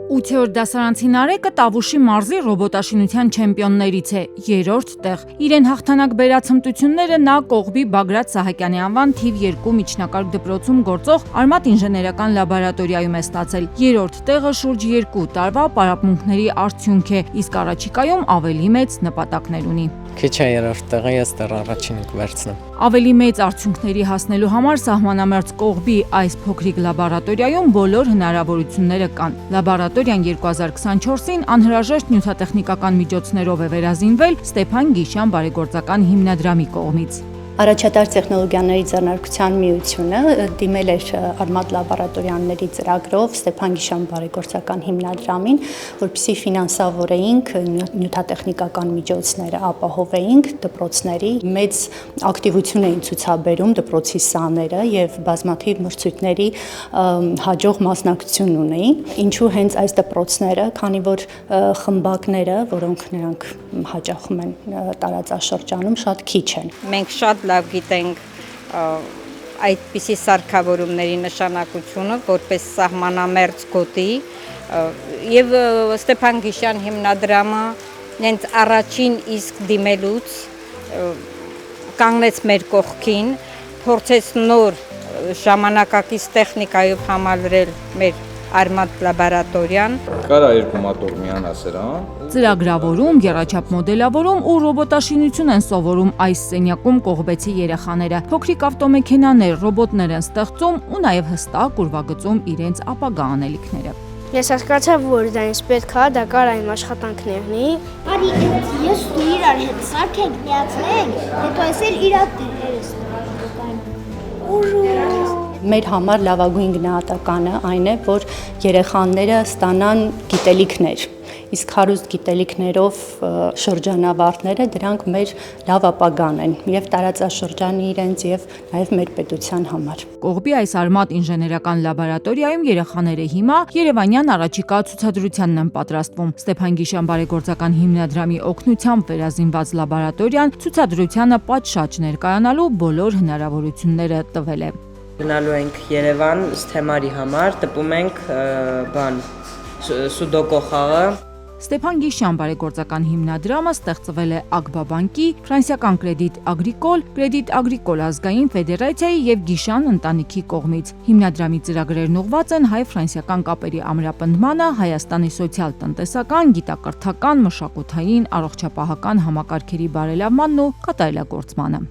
8-րդ դասարանցի Նարեկը Տավուշի մարզի ռոբոտաշինության չեմպիոններից է, 3-րդ տեղ։ Իրեն հաղթանակ բերած հմտությունները նա Կողբի Բագրատ Սահակյանի անվան թիվ 2 միջնակարգ դպրոցում գործող Արմատ ինժեներական լաբորատորիայում է ստացել։ 3-րդ տեղը շուրջ 2 տարվա պարապմունքների արդյունք է, իսկ առաջիկայում ավելի մեծ նպատակներ ունի։ Քիչ է 3-րդ տեղը, ես դեռ առաջինը կվերցնեմ։ Ավելի մեծ արդյունքների հասնելու համար սահմանամերձ Կողբի այս փոքրիկ լաբորատորիայում բոլոր հնարավորությունները կան։ Լաբորատորիան 2024-ին անհրաժեշտ նյութատեխնիկական միջոցներով է վերազինվել Ստեփան Գիշյան բարեգործական հիմնադրամի կողմից։ Առաջատար տեխնոլոգիաների ձեռնարկության միությունը դիմել էր Արմատ լաբորատորիաների ծրագրով Ստեփան Գիշյան բարեգործական հիմնադրամին, որպեսզի ֆինանսավորեինք նյութատեխնիկական միջոցները, ապահովեինք դպրոցների մեծ ակտիվություն էին ցուցաբերում դպրոցի սաները եւ բազմաթիվ մրցույթների հաջող մասնակցություն ունեին։ Ինչու հենց այս դպրոցները, քանի որ խմբակները, որոնք նրանք հաճախում են տարածաշրջանում, շատ քիչ են։ Մենք շատ լավ գիտենք այդպիսի սարքավորումների նշանակությունը որպես սահմանամերձ գոտի եւ Ստեփան Գիշյան հիմնադրամը նենց առաջին իսկ դիմելուց կանգնեց մեր կողքին, փորձեց նոր ժամանակակից տեխնիկայով համալրել մեր Արմատ լաբորատորիան։ Կարա 2 մատոր միանասրան։ Ծրագրավորում, եռաչափ մոդելավորում ու ռոբոտաշինություն են սովորում այս սենյակում կողբեցի երեխաները։ Փոքրիկ ավտոմեքենաներ, ռոբոտներ են ստեղծում ու նաև հստակ ուրվագծում իրենց ապագա անելիքները։ Ես հասկացա, որ դա ինձ պետք է, դա կարա իմ աշխատանքներնի։ Արի ես ու իրար հետ սարքենք, միացնենք, հետո այս էլ իրար դերերս Մեր համար լավագույն գնահատականը այն է, որ երեխաները ստանան գիտելիքներ, իսկ հարուստ գիտելիքներով շրջանավարտները դրանք մեր լավ ապագան են եւ տարածաշրջանի իրենց եւ նաեւ մեր պետության համար։ Կողբի այս Արմատ ինժեներական լաբորատորիայում երեխաները հիմա Երևանյան առաջիկա ցուցադրությանն են պատրաստվում։ Ստեփան Գիշյան բարեգործական հիմնադրամի օգնությամբ վերազինված լաբորատորիան ցուցադրությանը պատշաճ ներկայանալու բոլոր հնարավորությունները տվել է։ Գնալու ենք Երևան թեմարի համար, տպում ենք սուդոկո խաղը։ Ստեփան Գիշյան բարեգործական հիմնադրամը ստեղծվել է ԱԳԲԱ բանկի, Ֆրանսիական Կրեդիտ Ագրիկոլ ազգային ֆեդերացիայի եւ Գիշյան ընտանիքի կողմից։ Հիմնադրամի ծրագրերն ուղղված են հայ-ֆրանսիական կապերի ամրապնդմանը, Հայաստանի սոցիալ-տնտեսական, գիտակրթական, մշակութային, առողջապահական համակարգերի բարելավմանն ու կատարելագործմանը։